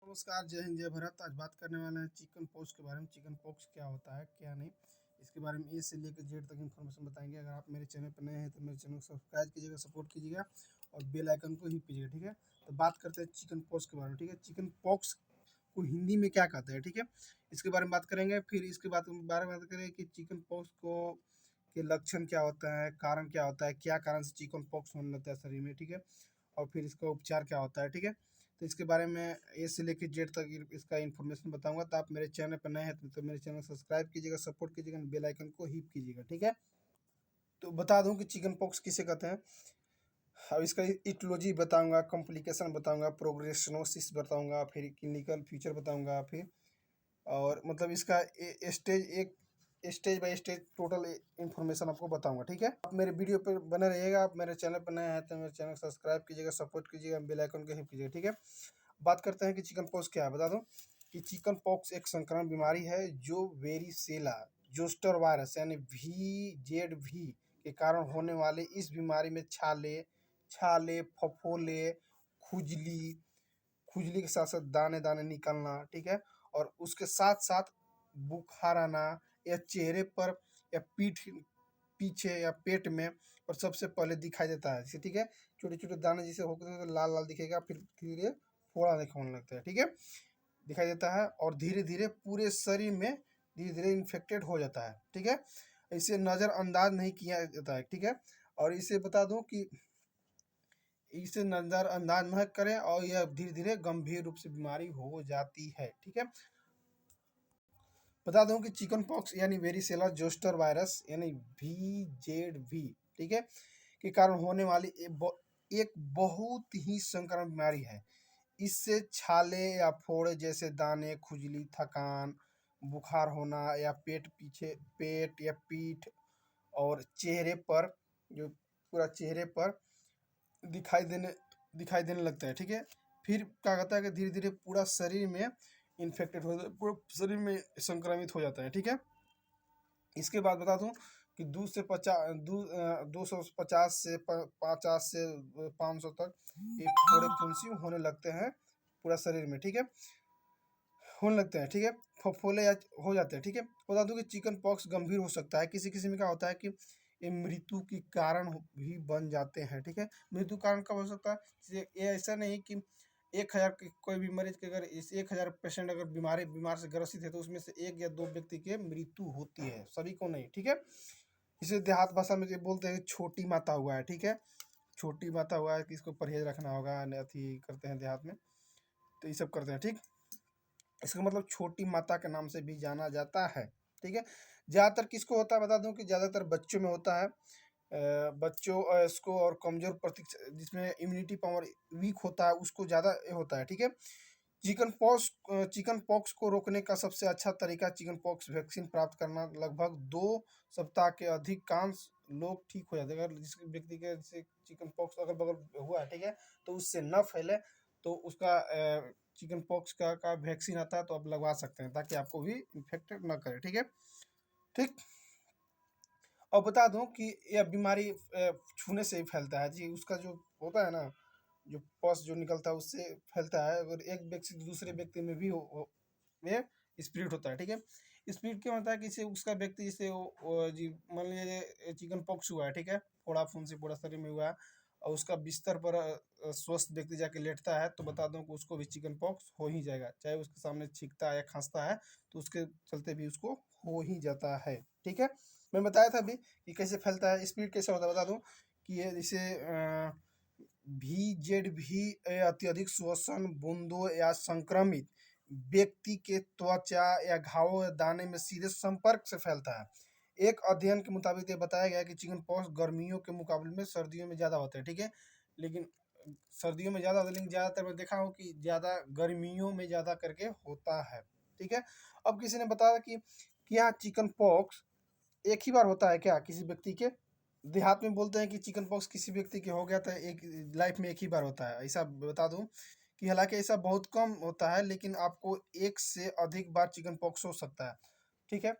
नमस्कार, जय हिंद, जय भारत। आज बात करने वाले हैं चिकन पॉक्स के बारे में। चिकन पॉक्स क्या होता है, क्या नहीं, इसके बारे में ए से लेकर जेड तक इन्फॉर्मेशन बताएंगे। अगर आप मेरे चैनल पर नए हैं तो मेरे चैनल को सब्सक्राइब कीजिएगा, सपोर्ट कीजिएगा और बेल आइकन को हिट कीजिएगा। ठीक है, तो बात करते हैं चिकन पॉक्स के बारे में। ठीक है, चिकन पॉक्स को हिंदी में क्या कहते हैं, ठीक है, इसके बारे में बात करेंगे। फिर इसके बारे में बात करेंगे कि चिकन पॉक्स को के लक्षण क्या होता है, कारण क्या होता है, क्या कारण से चिकन पॉक्स होने लगता है शरीर में। ठीक है, और फिर इसका उपचार क्या होता है। ठीक है, तो इसके बारे में ए से लेकर जेड तक इसका इन्फॉर्मेशन बताऊंगा। तो आप मेरे चैनल पर नए हैं तो मेरे चैनल को सब्सक्राइब कीजिएगा, सपोर्ट कीजिएगा, बेल आइकन को हिट कीजिएगा। ठीक है, तो बता दूं कि चिकन पॉक्स किसे कहते हैं। अब इसका इटियोलॉजी बताऊंगा, कॉम्प्लिकेशन बताऊंगा, प्रोग्रेसनोसिस बताऊंगा, फिर क्लिनिकल फीचर बताऊंगा, फिर और मतलब इसका स्टेज एक stage by stage total information आपको बताऊंगा। ठीक है, आप मेरे वीडियो पर बने रहिएगा। आप मेरे चैनल पर नए हैं तो मेरे चैनल को सब्सक्राइब कीजिएगा, सपोर्ट कीजिएगा, बेल आइकन को हिट कीजिएगा। ठीक है, बात करते हैं कि चिकन पॉक्स क्या है। बता दूं कि चिकन पॉक्स एक संक्रामक बीमारी है जो वेरिसेला जोस्टर वायरस यानी VZV के कारण होने वाले इस बीमारी में छाले छाले फफोले, खुजली खुजली के साथ साथ दाने दाने निकलना, ठीक है, और उसके साथ साथ बुखार आना, या चेहरे पर या पीठ पीछे या पेट में और सबसे पहले दिखाई देता है। जैसे ठीक है, छोटे छोटे दाने जैसे होते हैं तो लाल लाल दिखेगा, फिर धीरे धीरे फोड़ा दिखने लगता है। ठीक है, दिखाई देता है और धीरे धीरे पूरे शरीर में धीरे धीरे इन्फेक्टेड हो जाता है। ठीक है, इसे नज़रअंदाज नहीं किया जाता है। ठीक है, और इसे बता दूं कि इसे नज़रअंदाज न करें और यह धीरे धीरे गंभीर रूप से बीमारी हो जाती है। ठीक है, बता दूं कि चिकन पॉक्स यानी वेरिसेला जोस्टर वायरस यानी VZV, ठीक है, के कारण होने वाली एक बहुत ही संक्रामक बीमारी है। इससे छाले या फोड़े जैसे दाने, खुजली, थकान, बुखार होना या पेट या पीठ और चेहरे पर जो पूरा चेहरे पर दिखाई देने दिखाई देने लगता है। ठीक है, फिर क्या कहता है कि धीरे धीरे पूरा शरीर में इन्फेक्टेड हो जाता है, पूरा शरीर में संक्रमित हो जाता है। ठीक है, इसके बाद बता दूं कि 250 से 500 तक ये फोड़े फुंसी होने लगते हैं पूरा शरीर में। ठीक है, होने लगते हैं। ठीक है, फफोले या हो जाते हैं। ठीक है, बता दूं कि चिकन पॉक्स गंभीर हो सकता है, किसी किसी में क्या होता है कि ये मृत्यु की कारण भी बन जाते हैं। ठीक है, मृत्यु कारण कब हो सकता है, ये ऐसा नहीं कि 1000 कोई भी मरीज के अगर इस 1000 पेशेंट अगर बीमार से ग्रसित है तो उसमें से एक या दो व्यक्ति के मृत्यु होती है, सभी को नहीं। ठीक है, इसे देहात भाषा में जो बोलते हैं छोटी माता हुआ है। ठीक है, छोटी माता हुआ है कि इसको परहेज रखना होगा, अथी करते हैं देहात में, तो ये सब करते हैं। ठीक, इसका मतलब छोटी माता के नाम से भी जाना जाता है। ठीक है, ज़्यादातर किसको होता है, बता दूं कि ज़्यादातर बच्चों में होता है। बच्चों इसको और कमजोर जिसमें इम्यूनिटी पावर वीक होता है उसको ज़्यादा होता है। ठीक है, चिकन पॉक्स को रोकने का सबसे अच्छा तरीका चिकन पॉक्स वैक्सीन प्राप्त करना। लगभग 2 सप्ताह के अधिकांश लोग ठीक हो जाते हैं। अगर जिस व्यक्ति के जैसे चिकन पॉक्स अगल बगल हुआ है, ठीक है, तो उससे न फैले तो उसका चिकन पॉक्स का वैक्सीन आता है तो आप लगवा सकते हैं ताकि आपको भी इन्फेक्टेड न करे। ठीक है, ठीक, और बता दूं कि यह बीमारी छूने से ही फैलता है जी। उसका जो होता है ना, जो पस जो निकलता है उससे फैलता है। अगर एक व्यक्ति से दूसरे व्यक्ति में भी ये स्प्लिट होता है। ठीक है, स्प्लिट क्यों होता है कि उसका व्यक्ति जैसे जी मान लीजिए चिकन पॉक्स हुआ है, ठीक है, फोड़ा फुंसी पूरा शरीर में हुआ है और उसका बिस्तर पर स्वस्थ व्यक्ति जाके लेटता है तो बता दूं कि उसको भी चिकन पॉक्स हो ही जाएगा, चाहे उसके सामने छींकता है या खांसता है तो उसके चलते भी उसको हो ही जाता है। ठीक है, मैं बताया था अभी कि कैसे फैलता है, स्पीड कैसे होता है। बता दूं कि ये जैसे VZV अत्यधिक श्वसन बूंदों या संक्रमित व्यक्ति के त्वचा या घावों या दाने में सीधे संपर्क से फैलता है। एक अध्ययन के मुताबिक ये बताया गया है कि चिकन पॉक्स गर्मियों के मुकाबले में सर्दियों में ज़्यादा होते हैं। ठीक है, लेकिन सर्दियों में ज़्यादा होता है, लेकिन ज़्यादातर मैं देखा हूँ कि ज़्यादा गर्मियों में ज़्यादा करके होता है। ठीक है, अब किसी ने बताया कि क्या चिकन पॉक्स एक ही बार होता है क्या किसी व्यक्ति के। देहात में बोलते हैं कि चिकन पॉक्स किसी व्यक्ति के हो गया था एक लाइफ में एक ही बार होता है। ऐसा बता दूं कि हालांकि ऐसा बहुत कम होता है, लेकिन आपको एक से अधिक बार चिकन पॉक्स हो सकता है। ठीक है,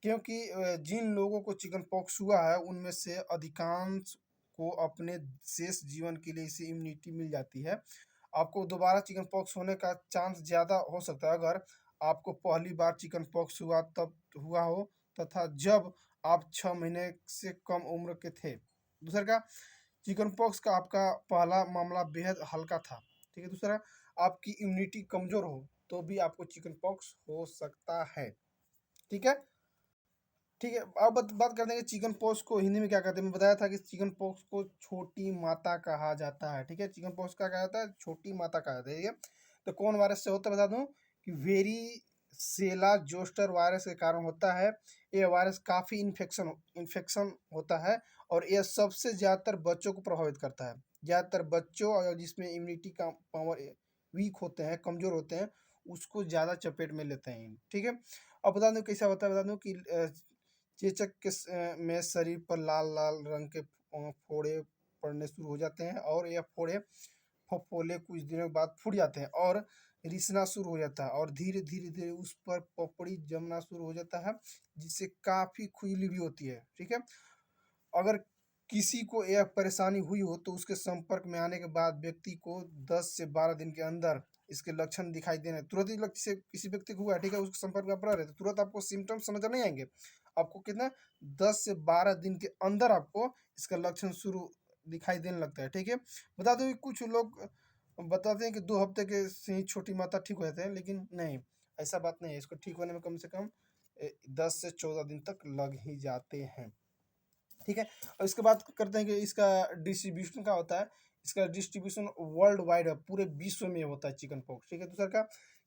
क्योंकि जिन लोगों को चिकन पॉक्स हुआ है उनमें से अधिकांश को अपने शेष जीवन के लिए इसे इम्यूनिटी मिल जाती है। आपको दोबारा चिकन पॉक्स होने का चांस ज़्यादा हो सकता है अगर आपको पहली बार चिकन पॉक्स हुआ तब हुआ हो तथा जब आप 6 महीने से कम उम्र के थे। दूसरा का चिकन पॉक्स का आपका पहला मामला बेहद हल्का था, ठीक है। दूसरा, आपकी इम्यूनिटी कमज़ोर हो तो भी आपको चिकन पॉक्स हो सकता है, ठीक है। ठीक है, अब बात करते हैं कि चिकन पॉक्स को हिंदी में क्या कहते हैं। मैं बताया था कि चिकन पॉक्स को छोटी माता कहा जाता है, ठीक है। चिकन पॉक्स का कहा जाता है छोटी माता कहा जाता है, ठीक है। तो कौन वायरस से होता है बता दूं कि वेरीसेला जोस्टर वायरस के कारण होता है। ये वायरस काफ़ी इन्फेक्शन होता है और यह सबसे ज़्यादातर बच्चों को प्रभावित करता है। ज़्यादातर बच्चों और जिसमें इम्यूनिटी का पावर वीक होते हैं, कमज़ोर होते हैं, उसको ज़्यादा चपेट में लेते हैं, ठीक है। अब बता दूं कैसा होता है, बता दूं कि चेचक में शरीर पर लाल लाल रंग के फोड़े पड़ने शुरू हो जाते हैं और यह फोड़े फफोले कुछ दिनों के बाद फूट जाते हैं और रिसना शुरू हो जाता है और धीरे धीरे धीरे उस पर पपड़ी जमना शुरू हो जाता है, जिससे काफ़ी खुजली भी होती है, ठीक है। अगर किसी को यह परेशानी हुई हो तो उसके संपर्क में आने के बाद व्यक्ति को 10 से 12 दिन के अंदर इसके लक्षण दिखाई देने तुरंत ही लक्ष्य से किसी व्यक्ति को हुआ है, ठीक है, उसके संपर्क में आप रह रहे तो तुरंत आपको सिम्टम्स नजर नहीं आएंगे। आपको कितना 10 से 12 दिन के अंदर आपको इसका लक्षण शुरू दिखाई देने लगता है, ठीक है। बता दो कि कुछ लोग बताते हैं कि 2 हफ्ते के से ही छोटी माता ठीक हो जाते हैं, लेकिन नहीं, ऐसा बात नहीं है। इसको ठीक होने में कम से कम 10 से 14 दिन तक लग ही जाते हैं, ठीक है। और इसके बाद करते हैं कि इसका डिस्ट्रीब्यूशन का होता है। इसका डिस्ट्रीब्यूशन वर्ल्ड वाइड है, पूरे विश्व में होता है चिकन पॉक्स, ठीक है। दूसरा का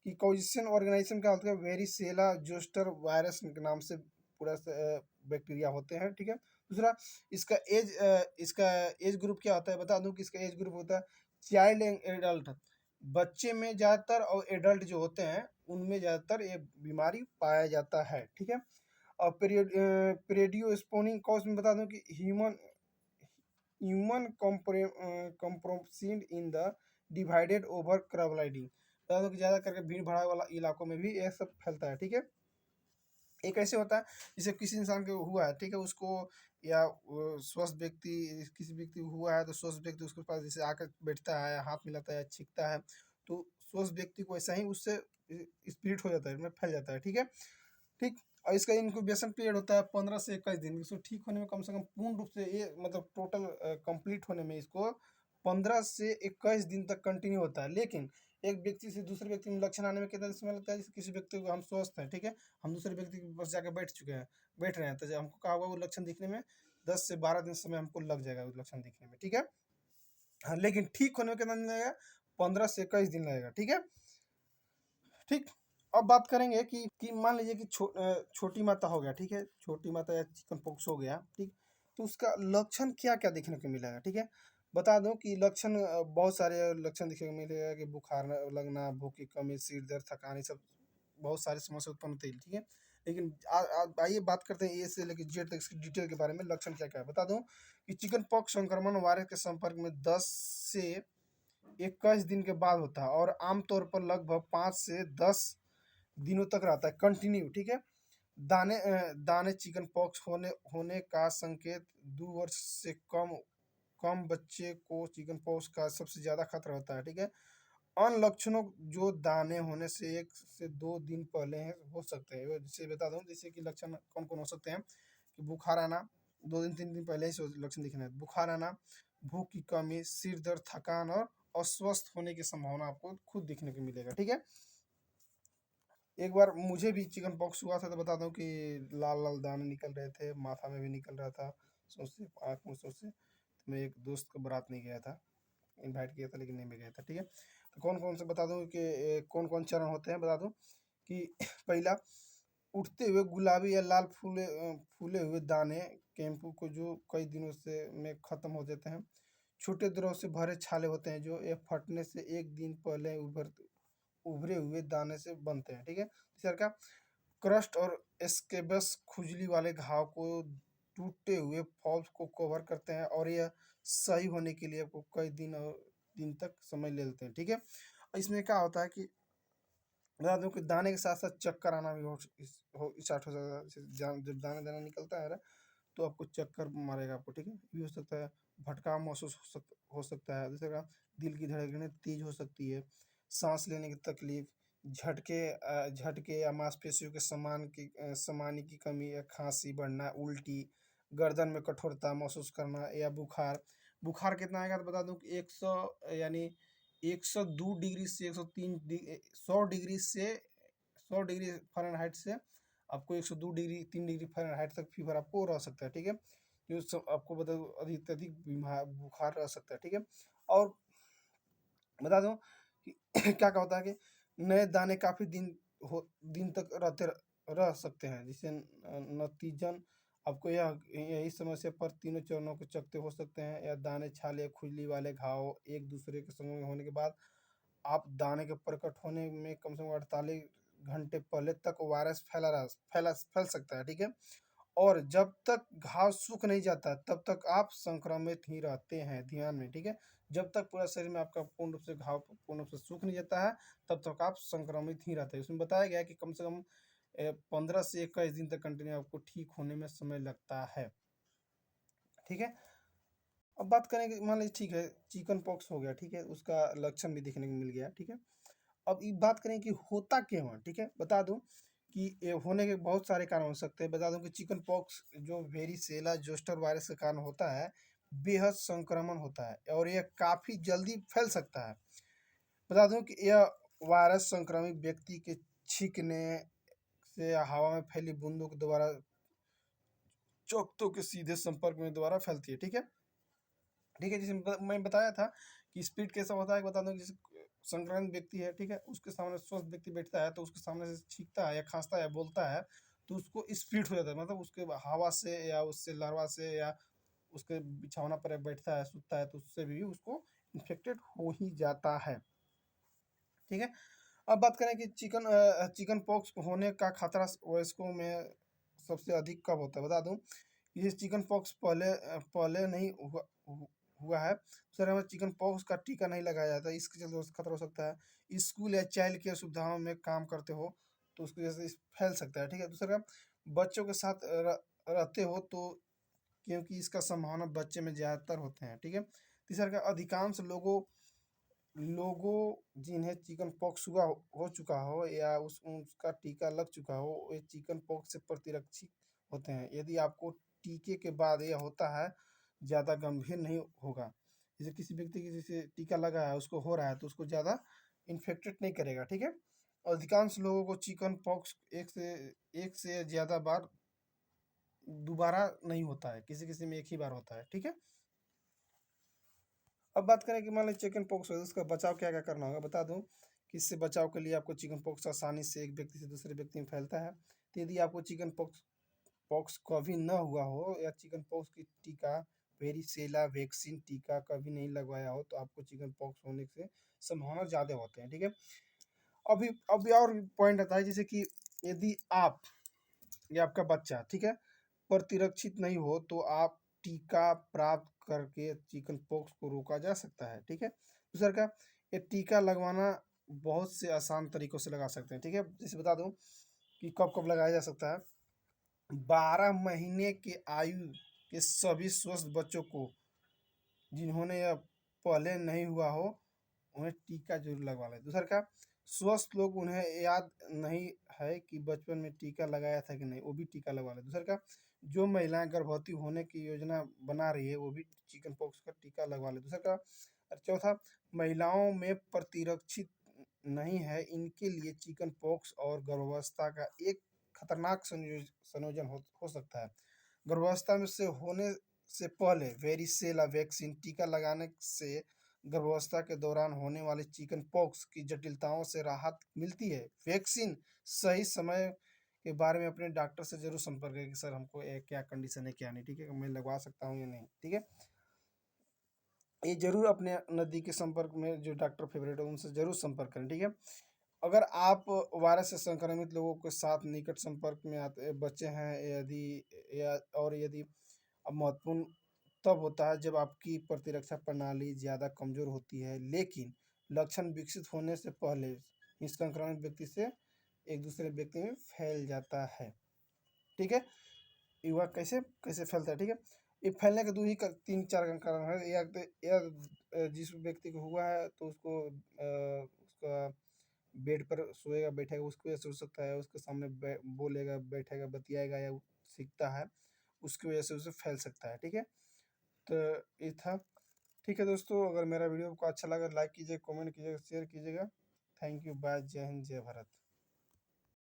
कि कॉजिशन ऑर्गेनाइजेशन का होता है वेरिसेला जोस्टर वायरस के नाम से पूरा बैक्टीरिया होते हैं, ठीक है। दूसरा, इसका एज ग्रुप क्या होता है, बता दूं कि इसका एज ग्रुप होता है चाइल्ड एंड एडल्ट। बच्चे में ज़्यादातर और एडल्ट जो होते हैं उनमें ज़्यादातर ये बीमारी पाया जाता है, ठीक है। और पेरिडियो स्पोनिंग कॉज में बता दूं कि human human comprised in the divided over क्राउलाइडिंग। बता दो कि ज़्यादा करके भीड़ भाड़ वाला इलाकों में भी यह सब फैलता है, ठीक है। एक ऐसे होता है जिसे किसी इंसान को हुआ है, ठीक है, उसको या स्वस्थ व्यक्ति किसी व्यक्ति को हुआ है तो स्वस्थ व्यक्ति उसके पास जैसे आकर बैठता है, हाथ मिलाता है, छींकता है, तो स्वस्थ व्यक्ति को ऐसा ही उससे स्पिरिट हो जाता है, में फैल जाता है, ठीक है। ठीक। और इसका इनक्यूबेशन पीरियड होता है 15 से 21 दिन। इसको ठीक होने में कम से कम पूर्ण रूप से ये मतलब टोटल कंप्लीट होने में इसको 15 से 21 दिन तक कंटिन्यू होता है। लेकिन एक व्यक्ति से दूसरे व्यक्ति में लक्षण आने में कितना समय लगता है। जैसे किसी व्यक्ति को हम स्वस्थ हैं, ठीक है, हम दूसरे व्यक्ति के पास जाकर बैठ रहे हैं, तो जब हमको कहा होगा वो लक्षण दिखने में 10 से 12 दिन समय हमको लग जाएगा उस लक्षण दिखने में, ठीक है। हाँ, लेकिन ठीक होने में कितना दिन लगेगा, 15 से 21 दिन लगेगा, ठीक है। ठीक। अब बात करेंगे कि मान लीजिए कि छोटी माता हो गया, ठीक है, छोटी माता या चिकन पॉक्स हो गया, ठीक। तो उसका लक्षण क्या क्या देखने को मिलेगा, ठीक है। बता दूं कि लक्षण बहुत सारे लक्षण देखने को मिलेगा कि बुखार लगना, भूख की कमी, सिर दर्द, थकान, ये सब बहुत सारी समस्या उत्पन्न होती है, ठीक है। लेकिन आइए बात करते हैं ए से लेकर जेड तक इसकी डिटेल के बारे में। लक्षण क्या क्या है बता दूं कि चिकन पॉक्स संक्रमण वायरस के संपर्क में 10 से 21 दिन के बाद होता है और आमतौर पर लगभग 5 से 10 दिनों तक रहता है कंटिन्यू, ठीक है। दाने चिकन पॉक्स होने का संकेत 2 वर्ष से कम कम बच्चे को चिकन पॉक्स का सबसे ज़्यादा खतरा होता है, ठीक है। अन्य लक्षणों जो दाने होने से 1 से 2 दिन पहले हैं हो सकते हैं, जैसे बता दूं जैसे कि लक्षण कौन कौन हो सकते हैं कि बुखार आना, 2 दिन 3 दिन पहले ही लक्षण दिखना है, बुखार आना, भूख की कमी, सिर दर्द, थकान और अस्वस्थ होने की संभावना आपको खुद दिखने को मिलेगा, ठीक है। एक बार मुझे भी चिकन पॉक्स हुआ था तो बता दूं कि लाल लाल दाने निकल रहे थे, माथा में भी निकल रहा था, सोच से आँख में सोच से। तो मैं एक दोस्त को बारात नहीं गया था, इनवाइट किया था लेकिन नहीं मैं गया था, ठीक है। तो कौन कौन से बता दूं कि कौन कौन चरण होते हैं बता दूं कि पहला, उठते हुए गुलाबी या लाल फूले हुए दाने कैंपू को जो कई दिनों से में ख़त्म हो जाते हैं। छोटे द्रव से भरे छाले होते हैं जो ये फटने से 1 दिन पहले उभरे हुए दाने से बनते हैं, ठीक है। तीसरा का क्रस्ट और स्केबस खुजली वाले घाव को टूटे हुए फॉल्स को कवर करते हैं और यह सही होने के लिए आपको कई दिन तक समय ले लेते हैं, ठीक है। और इसमें क्या होता है कि बता दूं कि दाने के साथ साथ चक्कर आना भी स्टार्ट हो जाता है। जब दाना दाना निकलता है ना तो आपको चक्कर मारेगा आपको, ठीक है, ये भी हो सकता है। भटकाव महसूस हो सकता है। दूसरा, दिल की धड़कनें तेज हो सकती है, सांस लेने की तकलीफ, झटके या मांसपेशियों के समानी की कमी या खांसी बढ़ना, उल्टी, गर्दन में कठोरता महसूस करना या बुखार। बुखार कितना आएगा तो बता दूं कि 100 यानी 102 डिग्री से 103 100 डिग्री से 100 डिग्री फ़ारेनहाइट से आपको 102 डिग्री 3 डिग्री फ़ारेनहाइट तक फीवर आपको रह सकता है, ठीक है। जो सब आपको बता दूं अधिक से अधिक बीमार बुखार रह सकता है, ठीक है। और बता दूं कि क्या क्या होता है कि नए दाने काफ़ी दिन तक रह सकते हैं, जिससे नतीजन आपको यही समस्या पर तीनों चरणों के चकते हो सकते हैं, या दाने छाले खुजली वाले घाव एक दूसरे के संग में होने के बाद आप दाने के प्रकट होने में कम से कम 48 घंटे पहले तक वायरस फैल सकता है, ठीक है। और जब तक घाव सूख नहीं जाता तब तक आप संक्रमित ही रहते हैं, ध्यान में, ठीक है। जब तक पूरा शरीर में आपका पूर्ण रूप से घाव पूर्ण रूप से सूख नहीं जाता है तब तक आप संक्रमित ही रहते हैं। इसमें बताया गया है कि कम से कम 15 से 21 दिन तक कंटिन्यू आपको ठीक होने में समय लगता है, ठीक है। अब बात करें कि मान लीजिए ठीक है चिकन पॉक्स हो गया, ठीक है, उसका लक्षण भी देखने को मिल गया, ठीक है। अब ये बात करें कि होता क्यों है, ठीक है। बता दूं कि ये होने के बहुत सारे कारण हो सकते हैं। बता दूं कि चिकन पॉक्स जो वेरिसेला जोस्टर वायरस के कारण होता है, बेहद संक्रमण होता है और यह काफ़ी जल्दी फैल सकता है। बता दूं कि यह वायरस संक्रमित व्यक्ति के छींकने से या हवा में फैली बूंदों के द्वारा चोटों के सीधे संपर्क में द्वारा फैलती है, ठीक है। ठीक है, जैसे मैं बताया था कि स्पीड कैसा होता है, बता दूं कि जैसे संक्रमित व्यक्ति है, ठीक है, उसके सामने स्वस्थ व्यक्ति बैठता है तो उसके सामने से छींकता है या खांसता है या बोलता है तो उसको स्पीड हो जाता है, मतलब उसके हवा से या उससे लार्वा से या उसके बिछौना पर बैठता है सूतता है तो उससे भी उसको इन्फेक्टेड हो ही जाता है, ठीक है। अब बात करें कि चिकन पॉक्स होने का खतरा वयस्कों में सबसे अधिक कब होता है। बता दूं ये चिकन पॉक्स पहले नहीं हुआ है सर, हमें चिकन पॉक्स का टीका नहीं लगाया जाता, इसके चलते खतरा हो सकता है। स्कूल या चाइल्ड केयर सुविधाओं में काम करते हो तो उसकी वजह से फैल सकता है, ठीक है। दूसरा, बच्चों के साथ रहते हो तो क्योंकि इसका संभावना बच्चे में ज़्यादातर होते हैं, ठीक है। तीसरा का अधिकांश लोगों जिन्हें चिकन पॉक्स हो चुका हो या उसका टीका लग चुका हो वे चिकन पॉक्स से प्रतिरक्षित होते हैं। यदि आपको टीके के बाद यह होता है ज़्यादा गंभीर नहीं होगा। जैसे किसी व्यक्ति की जैसे टीका लगा है उसको हो रहा है तो उसको ज़्यादा इन्फेक्टेड नहीं करेगा, ठीक है। अधिकांश लोगों को चिकन पॉक्स एक से ज़्यादा बार दोबारा नहीं होता है, किसी किसी में एक ही बार होता है, ठीक है। अब बात करें कि मान लीजिए चिकन पॉक्स है उसका बचाव क्या क्या करना होगा। बता दूं कि इससे बचाव के लिए आपको चिकन पॉक्स आसानी से एक व्यक्ति से दूसरे व्यक्ति में फैलता है, तो यदि आपको चिकन पॉक्स पॉक्स कभी न हुआ हो या चिकन पॉक्स की टीका वेरिसेला वैक्सीन टीका कभी नहीं लगवाया हो तो आपको चिकन पॉक्स होने से संभावना ज़्यादा होते हैं, ठीक है। अभी अभी और पॉइंट आता है जैसे कि यदि आप या आपका बच्चा, ठीक है, प्रतिरक्षित नहीं हो तो आप टीका प्राप्त करके चिकन पॉक्स को रोका जा सकता है, ठीक है। दूसरा का ये टीका लगवाना बहुत से आसान तरीकों से लगा सकते हैं, ठीक है। जैसे बता दूं कि कब कब लगाया जा सकता है। 12 महीने के आयु के सभी स्वस्थ बच्चों को जिन्होंने यह पहले नहीं हुआ हो उन्हें टीका जरूर लगवा लें। दूसरा का स्वस्थ लोग उन्हें याद नहीं है कि बचपन में टीका लगाया था कि नहीं, वो भी टीका लगवा लें। दूसरा का जो महिलाएं गर्भवती होने की योजना बना रही है वो भी चिकन पॉक्स का टीका लगवा लें। दूसरा का चौथा, महिलाओं में प्रतिरक्षित नहीं है इनके लिए चिकन पॉक्स और गर्भावस्था का एक खतरनाक संयोजन हो सकता है। गर्भावस्था में से होने से पहले वेरिसेला वैक्सीन टीका लगाने से गर्भावस्था के दौरान होने वाली चिकन पॉक्स की जटिलताओं से राहत मिलती है। वैक्सीन सही समय के बारे में अपने डॉक्टर से जरूर संपर्क करें कि सर हमको क्या कंडीशन है क्या नहीं, ठीक है, मैं लगवा सकता हूँ या नहीं, ठीक है। ये जरूर अपने नज़दीकी संपर्क में जो डॉक्टर फेवरेट है उनसे जरूर संपर्क करें, ठीक है। अगर आप वायरस से संक्रमित लोगों के साथ निकट संपर्क में आते बच्चे हैं यदि अब महत्वपूर्ण तब होता है जब आपकी प्रतिरक्षा प्रणाली ज़्यादा कमज़ोर होती है लेकिन लक्षण विकसित होने से पहले इस संक्रमित व्यक्ति से एक दूसरे व्यक्ति में फैल जाता है, ठीक है। युवा कैसे कैसे फैलता है, ठीक है। ये फैलने का 2 ही क 3-4 का कारण है। या जिस व्यक्ति को हुआ है तो उसको उसका बेड पर सोएगा, बैठेगा, उसकी वजह से हो सकता है, उसके सामने बोलेगा, बैठेगा, बतियाएगा या सीखता है, उसकी वजह से उसे फैल सकता है। ठीक है, तो ये था। ठीक है दोस्तों, अगर मेरा वीडियो आपको अच्छा लगा लाइक कीजिए, कमेंट कीजिएगा, शेयर कीजिएगा। थैंक यू, बाय, जय हिंद, जय भारत।